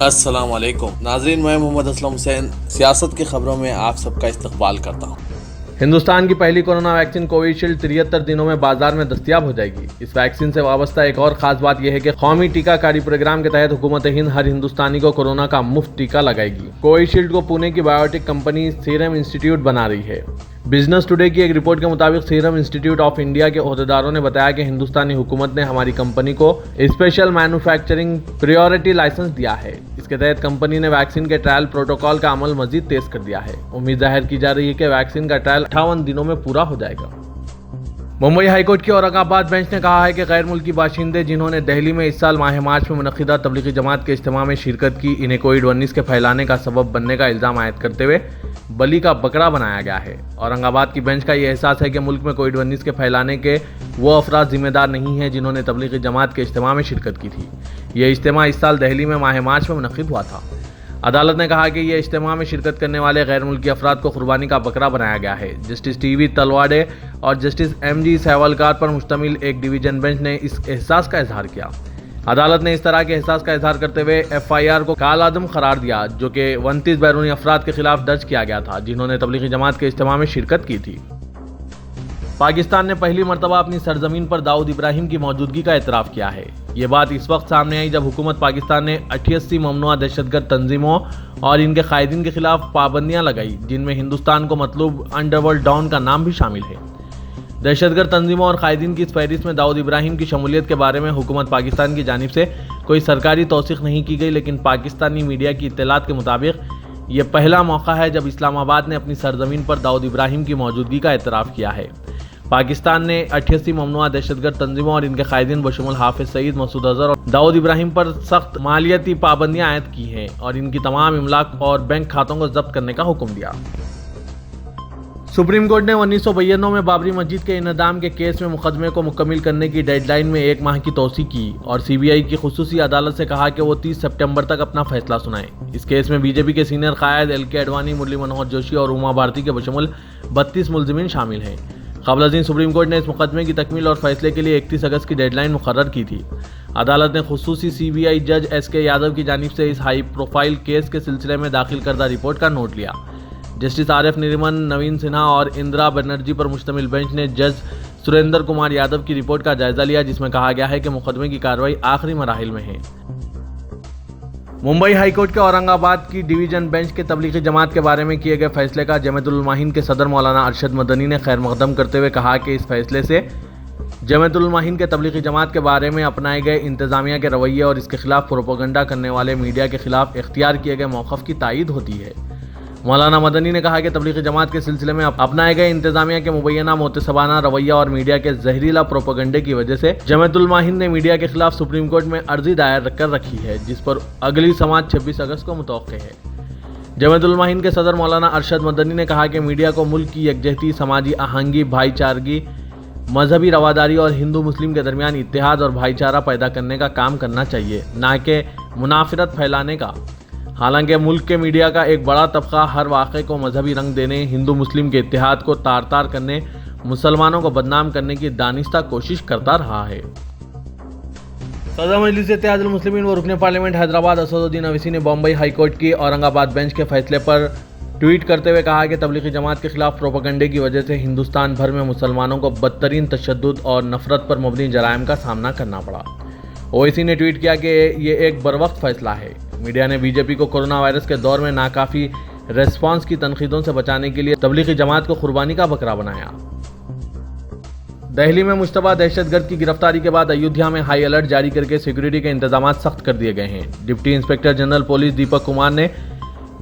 السلام علیکم ناظرین، میں محمد اسلم حسین سیاست کی خبروں میں آپ سب کا استقبال کرتا ہوں۔ ہندوستان کی پہلی کورونا ویکسین کوویشیلڈ 73 دنوں میں بازار میں دستیاب ہو جائے گی۔ اس ویکسین سے وابستہ ایک اور خاص بات یہ ہے کہ قومی ٹیکہ کاری پروگرام کے تحت حکومت ہند ہر ہندوستانی کو کورونا کا مفت ٹیکہ لگائے گی۔ کوویشیلڈ کو پونے کی بایوٹیک کمپنی سیرم انسٹی ٹیوٹ بنا رہی ہے۔ بزنس ٹوڈے کی ایک رپورٹ کے مطابق سیرم انسٹی ٹیوٹ آف انڈیا کے عہدیداروں نے بتایا کہ ہندوستانی حکومت نے ہماری کمپنی کو اسپیشل مینوفیکچرنگ پریورٹی لائسنس دیا ہے۔ اس کے تحت کمپنی نے ویکسین کے ٹرائل پروٹوکول کا عمل مزید تیز کر دیا ہے۔ امید ظاہر کی جا رہی ہے کہ ویکسین کا ٹرائل 58 دنوں میں پورا ہو جائے گا۔ ممبئی ہائی کورٹ کی اورنگ آباد بینچ نے کہا ہے کہ غیر ملکی باشندے جنہوں نے دہلی میں اس سال ماہ مارچ میں منعقدہ تبلیغی جماعت کے اجتماع میں شرکت کی، انہیں کووڈ-19 کے پھیلانے کا سبب بننے کا الزام عائد کرتے ہوئے بلی کا بکرا بنایا گیا ہے۔ اورنگ آباد کی بینچ کا یہ احساس ہے کہ ملک میں کووڈ-19 کے پھیلانے کے وہ افراد ذمہ دار نہیں ہیں جنہوں نے تبلیغی جماعت کے اجتماع میں شرکت کی تھی۔ یہ اجتماع اس سال دہلی میں ماہ مارچ میں منعقد ہوا تھا۔ عدالت نے کہا کہ یہ اجتماع میں شرکت کرنے والے غیر ملکی افراد کو قربانی کا بکرا بنایا گیا ہے۔ جسٹس ٹی وی تلواڑے اور جسٹس ایم جی سہوالکر پر مشتمل ایک ڈویژن بینچ نے اس احساس کا اظہار کیا۔ عدالت نے اس طرح کے احساس کا اظہار کرتے ہوئے ایف آئی آر کو کالعدم قرار دیا جو کہ 29 بیرونی افراد کے خلاف درج کیا گیا تھا جنہوں نے تبلیغی جماعت کے اجتماع میں شرکت کی تھی۔ پاکستان نے پہلی مرتبہ اپنی سرزمین پر داؤد ابراہیم کی موجودگی کا اعتراف کیا ہے۔ یہ بات اس وقت سامنے آئی جب حکومت پاکستان نے 88 ممنوعہ دہشت گرد تنظیموں اور ان کے قائدین کے خلاف پابندیاں لگائی جن میں ہندوستان کو مطلوب انڈر ورلڈ ڈان کا نام بھی شامل ہے۔ دہشت گرد تنظیموں اور قائدین کی اس فہرست میں داؤد ابراہیم کی شمولیت کے بارے میں حکومت پاکستان کی جانب سے کوئی سرکاری توثیق نہیں کی گئی، لیکن پاکستانی میڈیا کی اطلاعات کے مطابق یہ پہلا موقع ہے جب اسلام آباد نے اپنی سرزمین پر داؤد ابراہیم کی موجودگی کا اعتراف کیا ہے۔ پاکستان نے 88 ممنوعہ دہشت گرد تنظیموں اور ان کے قائدین بشمول حافظ سعید، مسعود اظہر اور داؤد ابراہیم پر سخت مالیاتی پابندیاں عائد کی ہیں اور ان کی تمام املاک اور بینک کھاتوں کو ضبط کرنے کا حکم دیا۔ سپریم کورٹ نے 1992 میں بابری مسجد کے انہدام کے کیس میں مقدمے کو مکمل کرنے کی ڈیڈ لائن میں 1 ماہ کی توسیع کی اور سی بی آئی کی خصوصی عدالت سے کہا کہ وہ 30 سپٹمبر تک اپنا فیصلہ سنائے۔ اس کیس میں بی جے پی کے سینئر قائد ایل کے اڈوانی، مرلی منوہر جوشی اور اما بھارتی کے بشمول 32 ملزمین شامل ہیں۔ قبل ازیں سپریم کورٹ نے اس مقدمے کی تکمیل اور فیصلے کے لیے 31 اگست کی ڈیڈ لائن مقرر کی تھی۔ عدالت نے خصوصی سی بی آئی جج ایس کے یادو کی جانب سے اس ہائی پروفائل کیس کے سلسلے میں داخل کردہ رپورٹ کا نوٹ لیا۔ Justice R F Nariman, Navin Sinha اور اندرا بنرجی پر مشتمل بینچ نے جج سریندر کمار یادو کی رپورٹ کا جائزہ لیا جس میں کہا گیا ہے کہ مقدمے کی کارروائی آخری مراحل میں ہے۔ ممبئی ہائی کورٹ کے اورنگ آباد کی ڈویژن بینچ کے تبلیغی جماعت کے بارے میں کیے گئے فیصلے کا جمعیت علماء ہند کے صدر مولانا ارشد مدنی نے خیر مقدم کرتے ہوئے کہا کہ اس فیصلے سے جمعیت علماء ہند کے تبلیغی جماعت کے بارے میں اپنائے گئے انتظامیہ کے رویے اور اس کے خلاف پروپیگنڈا کرنے والے میڈیا کے خلاف اختیار کیے گئے موقف کی تائید ہوتی ہے۔ مولانا مدنی نے کہا کہ تبلیغی جماعت کے سلسلے میں اپنائے گئے انتظامیہ کے مبینہ معتصبانہ رویہ اور میڈیا کے زہریلا پروپیگنڈے کی وجہ سے جمعیت علماء ہند نے میڈیا کے خلاف سپریم کورٹ میں عرضی دائر کر رکھی ہے جس پر اگلی سماعت 26 اگست کو متوقع ہے۔ جمعیت علماء ہند کے صدر مولانا ارشد مدنی نے کہا کہ میڈیا کو ملک کی یکجہتی، سماجی آہنگی، بھائی چارگی، مذہبی رواداری اور ہندو مسلم کے درمیان اتحاد اور بھائی چارہ پیدا کرنے کا کام کرنا چاہیے، نہ کہ منافرت پھیلانے کا۔ حالانکہ ملک کے میڈیا کا ایک بڑا طبقہ ہر واقعے کو مذہبی رنگ دینے، ہندو مسلم کے اتحاد کو تار تار کرنے، مسلمانوں کو بدنام کرنے کی دانستہ کوشش کرتا رہا ہے۔ صدر مجلس اتحاد المسلمین و رکن پارلیمنٹ حیدرآباد اسد الدین اویسی نے بمبئی ہائی کورٹ کی اورنگ آباد بینچ کے فیصلے پر ٹویٹ کرتے ہوئے کہا کہ تبلیغی جماعت کے خلاف پروپیگنڈے کی وجہ سے ہندوستان بھر میں مسلمانوں کو بدترین تشدد اور نفرت پر مبنی جرائم کا سامنا کرنا پڑا۔ اویسی نے ٹویٹ کیا کہ یہ ایک بروقت فیصلہ ہے۔ میڈیا نے بی جے پی کو کورونا وائرس کے دور میں ناکافی ریسپانس کی تنقیدوں سے بچانے کے لیے تبلیغی جماعت کو قربانی کا بکرا بنایا۔ دہلی میں مشتبہ دہشت گرد کی گرفتاری کے بعد ایودھیا میں ہائی الرٹ جاری کر کے سیکورٹی کے انتظامات سخت کر دیے گئے ہیں۔ Deputy inspector general police Deepak Kumar نے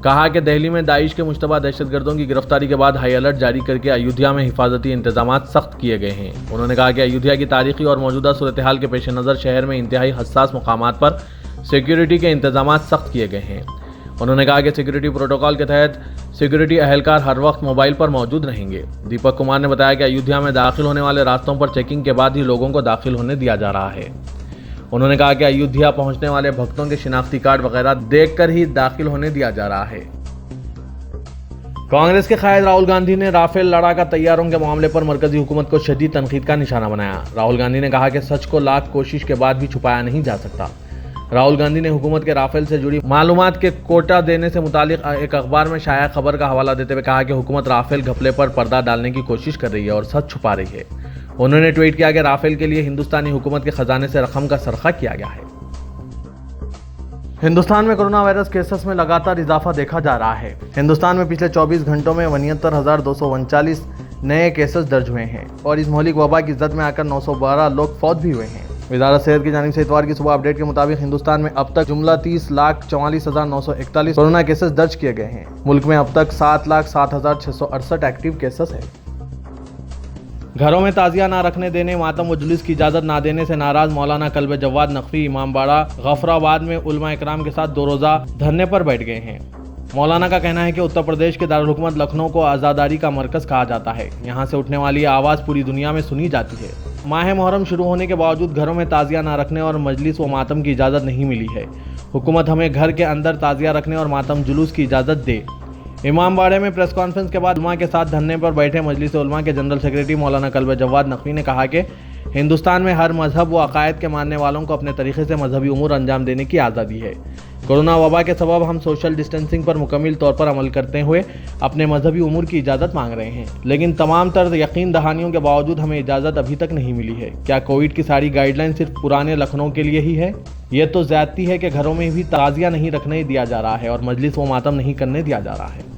کہا کہ دہلی میں داعش کے مشتبہ دہشت گردوں کی گرفتاری کے بعد ہائی الرٹ جاری کر کے ایودھیا میں حفاظتی انتظامات سخت کیے گئے ہیں۔ انہوں نے کہا کہ ایودھیا کی تاریخی اور موجودہ صورتحال کے پیش نظر شہر میں انتہائی حساس مقامات پر سیکورٹی کے انتظامات سخت کیے گئے ہیں۔ انہوں نے کہا کہ سیکورٹی پروٹوکول کے تحت سیکورٹی اہلکار ہر وقت موبائل پر موجود رہیں گے۔ دیپک کمار نے بتایا کہ ایودھیا میں داخل ہونے والے راستوں پر چیکنگ کے بعد ہی لوگوں کو داخل ہونے دیا جا رہا ہے۔ انہوں نے کہا کہ ایودھیا پہنچنے والے بھکتوں کے شناختی کارڈ وغیرہ دیکھ کر ہی داخل ہونے دیا جا رہا ہے۔ کانگریس کے قائد راہل گاندھی نے رافیل لڑاکا طیاروں کے معاملے پر مرکزی حکومت کو شدید تنقید کا نشانہ بنایا۔ راہل گاندھی نے کہا کہ سچ کو لاکھ کوشش کے بعد بھی چھپایا نہیں جا سکتا۔ राहुल गांधी ने हुकूमत के राफेल से जुड़ी मालूमात के कोटा देने से मुतालिक एक अखबार में शाया खबर का हवाला देते हुए कहा कि हुकूमत राफेल घपले पर पर्दा डालने की कोशिश कर रही है और सच छुपा रही है। उन्होंने ट्वीट किया कि राफेल के लिए हिंदुस्तानी हुकूमत के खजाने से रकम का सरखा किया गया है। हिंदुस्तान में कोरोना वायरस केसेस में लगातार इजाफा देखा जा रहा है। हिंदुस्तान में पिछले 24 घंटों में 69,239 नए केसेस दर्ज हुए हैं और इस मौलिक वबा की जद में आकर 912 लोग फौत भी हुए हैं। वजारत सेहत की जानिब से इतवार की सुबह अपडेट के मुताबिक हिंदुस्तान में अब तक जुमला 30,44,941 कोरोना केसेस दर्ज किए गए हैं। मुल्क में अब तक 7,07,668 एक्टिव केसेस हैं। घरों में ताजिया ना रखने देने, मातम व जुलूस की इजाज़त ना देने से नाराज मौलाना कल्ब जवाद नकवी इमामबाड़ा गफराबाद में उलमा इकराम के साथ 2 रोज़ा धरने पर बैठ गए हैं। मौलाना का कहना है कि उत्तर प्रदेश के दारुल हुकूमत लखनऊ को आज़ादारी का मरकज़ कहा जाता है। यहाँ से उठने वाली आवाज़ पूरी दुनिया में सुनी जाती है। माह मुहर्रम शुरू होने के बावजूद घरों में ताजिया ना रखने और मजलिस व मातम की इजाज़त नहीं मिली है। हुकूमत हमें घर के अंदर ताजिया रखने और मातम जुलूस की इजाज़त दे। इमामबाड़े में प्रेस कॉन्फ्रेंस के बाद उलमा के साथ धरने पर बैठे मजलिस उलमा के जनरल सेक्रेटरी मौलाना कल्ब जवाद नकवी ने कहा कि हिंदुस्तान में हर मजहब व अकायद के मानने वालों को अपने तरीके से मजहबी उमूर अंजाम देने की आज़ादी है। कोरोना वबा के सबब हम सोशल डिस्टेंसिंग पर मुकम्मल तौर पर अमल करते हुए अपने मजहबी उमूर की इजाज़त मांग रहे हैं, लेकिन तमाम तरह यकीन दहानियों के बावजूद हमें इजाज़त अभी तक नहीं मिली है। क्या कोविड की सारी गाइडलाइन सिर्फ पुराने लखनऊ के लिए ही है? यह तो ज़्यादती है कि घरों में भी ताजिया नहीं रखने दिया जा रहा है और मजलिस व मातम नहीं करने दिया जा रहा है।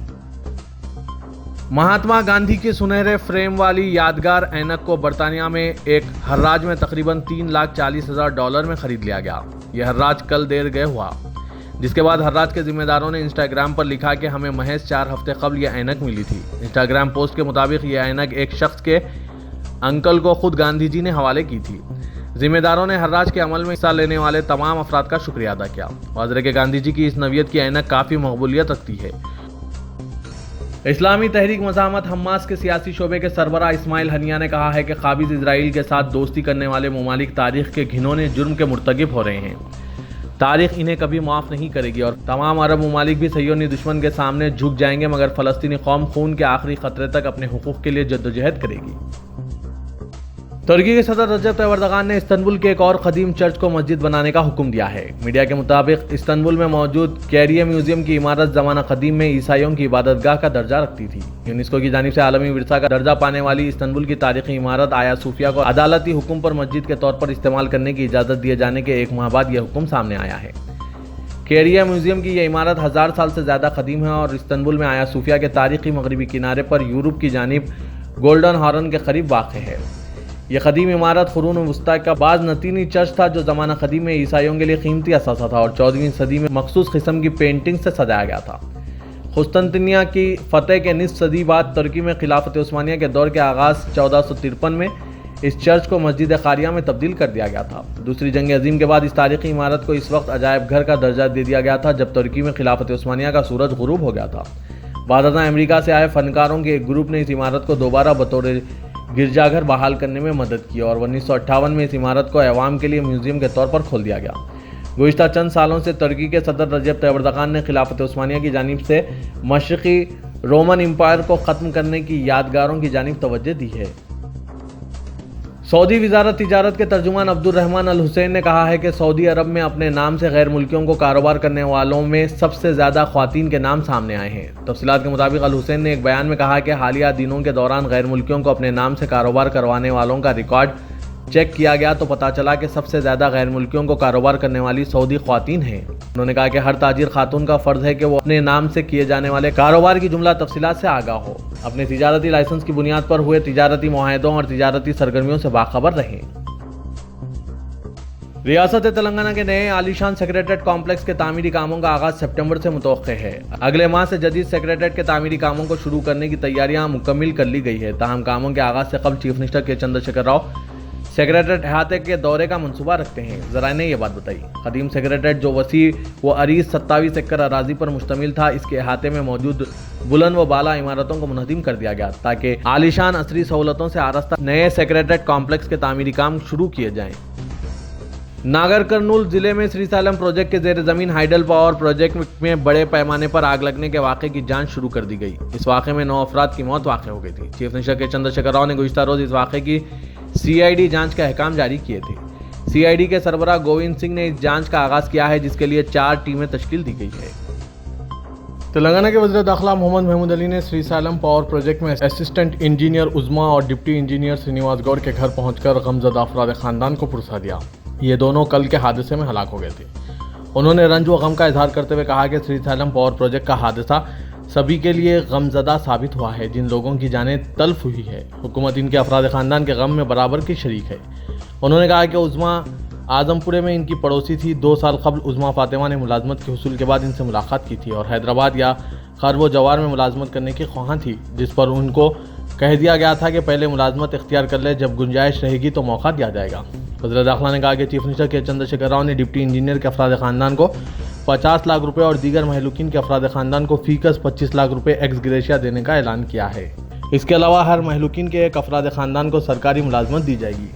महात्मा गांधी की सुनहरे फ्रेम वाली यादगार ऐनक को बर्तानिया में एक हर्राज में तकरीबन $3,40,000 में खरीद लिया गया। यह हर्राज कल देर गए हुआ, जिसके बाद हर्राज के जिम्मेदारों ने इंस्टाग्राम पर लिखा कि हमें महज 4 हफ्ते कबल यह ऐनक मिली थी। इंस्टाग्राम पोस्ट के मुताबिक यह ऐनक एक शख्स के अंकल को खुद गांधी जी ने हवाले की थी। जिम्मेदारों ने हर्राज के अमल में हिस्सा लेने वाले तमाम अफराद का शुक्रिया अदा किया। वाज़ेह कि गांधी जी की इस नवीयत की ऐनक काफ़ी मकबूलियत रखती है। इस्लामी तहरीक मज़ाहमत हमास के सियासी शोबे के सरबराह इस्माइल हनिया ने कहा है कि काबिज़ इजराइल के साथ दोस्ती करने वाले ममालिक तारीख के घिनौने जुर्म के मुर्तकिब हो रहे हैं। तारीख इन्हें कभी माफ़ नहीं करेगी और तमाम अरब ममालिक भी सह्योनी दुश्मन के सामने झुक जाएंगे, मगर फ़लस्तीनी कौम खून के आखिरी ख़तरे तक अपने हुकूक़ के लिए जद्दोजहद करेगी। तुर्की के सदर रजब तैयब एर्दोगान ने इस्तांबुल के एक और कदीम चर्च को मस्जिद बनाने का हुक्म दिया है। मीडिया के मुताबिक इस्तांबुल में मौजूद कैरिये म्यूजियम की इमारत ज़माना कदीम में ईसाइयों की इबादतगाह का दर्जा रखती थी। यूनेस्को की जानिब से आलमी विरसा का दर्जा पाने वाली इस्तांबुल की तारीखी इमारत आया सूफिया को अदालती हुक्म पर मस्जिद के तौर पर इस्तेमाल करने की इजाज़त दिए जाने के 1 माह बाद यह हुक्म सामने आया है। कैरिये म्यूजियम की यह इमारत 1000 साल से ज़्यादा कदीम है और इस्तांबुल में आया सूफिया के तारीखी मगरबी किनारे पर यूरोप की जानिब गोल्डन हॉर्न के करीब वाक़ है। यह कदीम इमारत कुरून वस्ता का बाज नतीनी चर्च था जो ज़माना कदीम में ईसाइयों के लिए कीमती असासा था और 14वीं सदी में मखसूस किस्म की पेंटिंग से सजाया गया था। कुस्तुनतिनिया की फतेह के निस्फ सदी बाद तुर्की में खिलाफत उस्मानिया के दौर के आगाज़ 1453 में इस चर्च को मस्जिद क़ारिया में तब्दील कर दिया गया था। दूसरी जंग अजीम के बाद इस तारीखी इमारत को इस वक्त अजायब घर का दर्जा दे दिया गया था जब तुर्की में खिलाफत उस्मानिया का सूरज गुरूब हो गया था। बाद अमेरिका से आए फनकारों के एक ग्रुप ने इस इमारत को दोबारा बतौर गिरजाघर बहाल करने में मदद की और 1958 में इस इमारत को अवाम के लिए म्यूजियम के तौर पर खोल दिया गया। गुज़िश्ता चंद सालों से तुर्की के सदर रजब तैयब एर्दोगान ने खिलाफत उस्मानिया की जानिब से मशरक़ी रोमन एम्पायर को ख़त्म करने की यादगारों की जानिब तवज्जो दी है। सऊदी वज़ारत तिजारत के तर्जुमान अब्दुर्रहमान अल हुसैन ने कहा है कि सऊदी अरब में अपने नाम से गैर मुल्कियों को कारोबार करने वालों में सबसे ज़्यादा ख्वातीन के नाम सामने आए हैं। तफसीलात के मुताबिक अल हुसैन ने एक बयान में कहा कि हालिया दिनों के दौरान गैर मुल्कियों को अपने नाम से कारोबार करवाने वालों का रिकॉर्ड चेक किया गया तो पता चला कि सबसे ज़्यादा गैर मुल्कियों को कारोबार करने वाली सऊदी ख्वातीन हैं। उन्होंने कहा कि हर ताजिर खातून का फ़र्ज़ है कि वो अपने नाम से किए जाने वाले कारोबार की जुमला तफसीलात से आगाह हो, अपने तिजारती लाइसेंस की बुनियाद पर हुए तिजारती मुआहदों और तिजारती सरगर्मियों से बाखबर रहें। रियासत तेलंगाना के नए आलीशान सेक्रेटरीट कॉम्प्लेक्स के तामीरी कामों का आगाज सितंबर से मुतवक्के है। अगले माह से जदीद सेक्रेटरीट के तामीरी कामों को शुरू करने की तैयारियां मुकम्मल कर ली गई है। ताहम कामों के आगाज से कबल चीफ मिनिस्टर के चंद्रशेखर राव सेक्रेटरीट अहाते के दौरे का मंसूबा रखते हैं। ज़राए ने यह बात बताई। कदीम सेक्रेटरीट जो वसी व अरीज 27 एकड़ अराजी पर मुश्तमिल था, इसके अहाते में मौजूद बुलंद व बाला इमारतों को मुनहदिम कर दिया गया ताकि आलीशान असरी सहूलतों से आरास्ता नए सेक्रेटरीट कॉम्प्लेक्स के तामीरी काम शुरू किए जाएँ। नागर कर्नूल जिले में श्रीसालम प्रोजेक्ट के जेर जमीन हाइडल पावर प्रोजेक्ट में बड़े पैमाने पर आग लगने के वाक़े की जांच शुरू कर दी गई। इस वाक़े में 9 अफराद की मौत वाक़ हो गई थी। चीफ मिनिस्टर के चंद्रशेखर राव ने गुज़िश्ता रोज़ इस वाक़े की CID जांच के अहकाम जारी किए थे। CID के सरबराह गोविंद सिंह ने इस जांच का आगाज किया है, जिसके लिए 4 टीमें तश्कील दी गई है। तेलंगाना के वज़ीर दाखिला मोहम्मद महमूद अली ने श्रीसालम पावर प्रोजेक्ट में असिस्टेंट इंजीनियर उज़मा और डिप्टी इंजीनियर श्रीनिवास गौड़ के घर पहुंचकर गमज़दा अफराद खानदान को पुरसा दिया। ये दोनों कल के हादसे में हलाक हो गए थे। उन्होंने रंज व गम का इजहार करते हुए कहा कि श्रीसालम पावर प्रोजेक्ट का हादसा सभी के लिए गमज़दा साबित हुआ है, जिन लोगों की जानें तल्फ हुई है। हुकूमत इनके अफराद खानदान के गम में बराबर की शरीक है। उन्होंने कहा कि उज़मा आजमपुरे में इनकी पड़ोसी थी। 2 साल कबल उज़मा फातिमा ने मुलाजमत के हुसूल के बाद इनसे मुलाकात की थी और हैदराबाद या खैर व जवार में मुलाजमत करने की ख्वाहां थी, जिस पर उनको कह दिया गया था कि पहले मुलाजमत इख्तियार कर ले, जब गुंजाइश रहेगी तो मौका दिया जाएगा। वज़ीर दाखिला ने कहा कि चीफ मिनिस्टर के चंद्रशेखर राव ने डिप्टी इंजीनियर के अफराद खानदान को 50 लाख रुपये और दीगर महलूकीन के अफराद खानदान को फीकस 25 लाख रुपये एक्स ग्रेशिया देने का ऐलान किया है। इसके अलावा हर महलूकीन के एक अफराद खानदान को सरकारी मुलाजमत दी जाएगी।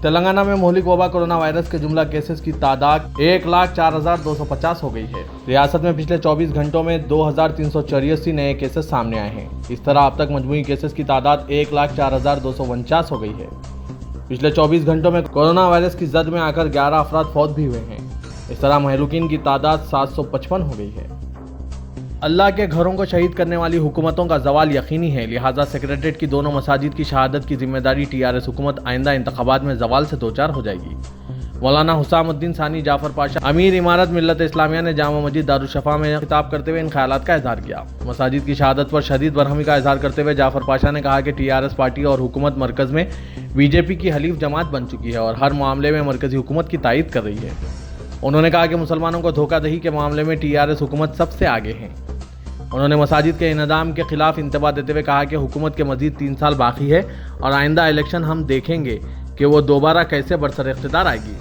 तेलंगाना में मोहलिक वबा कोरोना वायरस के जुमला केसेस की तादाद 1,04,250 हो गई है। रियासत में पिछले 24 घंटों में 2,384 नए केसेस सामने आए हैं। इस तरह अब तक मजमूई केसेस की तादाद 1,04,249 हो गई है। पिछले 24 घंटों में कोरोना वायरस की जद में आकर 11 अफराद फौत भी हुए हैं। इस तरह महलूकीन की तादाद 755 हो गई है। अल्लाह के घरों को शहीद करने वाली हुकूमतों का जवाल यकीनी है, लिहाजा सेक्रेटरीट की दोनों मसाजिद की शहादत की जिम्मेदारी TRS हुकूमत आइंदा इंतखाबात में जवाल से दोचार हो जाएगी। मौलाना हुसामुद्दीन सानी जाफर पाशा अमीर इमारत मिल्लत इस्लामिया ने जामा मस्जिद दारुशफ़ा में खिताब करते हुए इन ख्यालात का इजहार किया। मसाजिद की शहादत पर शदीद बरहमी का इजहार करते हुए जाफर पाशा ने कहा कि TRS पार्टी और हुकूमत मरकज़ में BJP की हलीफ जमात बन चुकी है और हर मामले में मरकज़ी हुकूमत की तायीद कर रही है। उन्होंने कहा कि मुसलमानों को धोखादही के मामले में TRS हुकूमत सबसे आगे है। उन्होंने मसाजिद के इन्हदाम के खिलाफ इंतबा देते हुए कहा कि हुकूमत के मजीद 3 साल बाकी है और आइंदा इलेक्शन हम देखेंगे कि वो दोबारा कैसे बरसर इख्तिदार आएगी।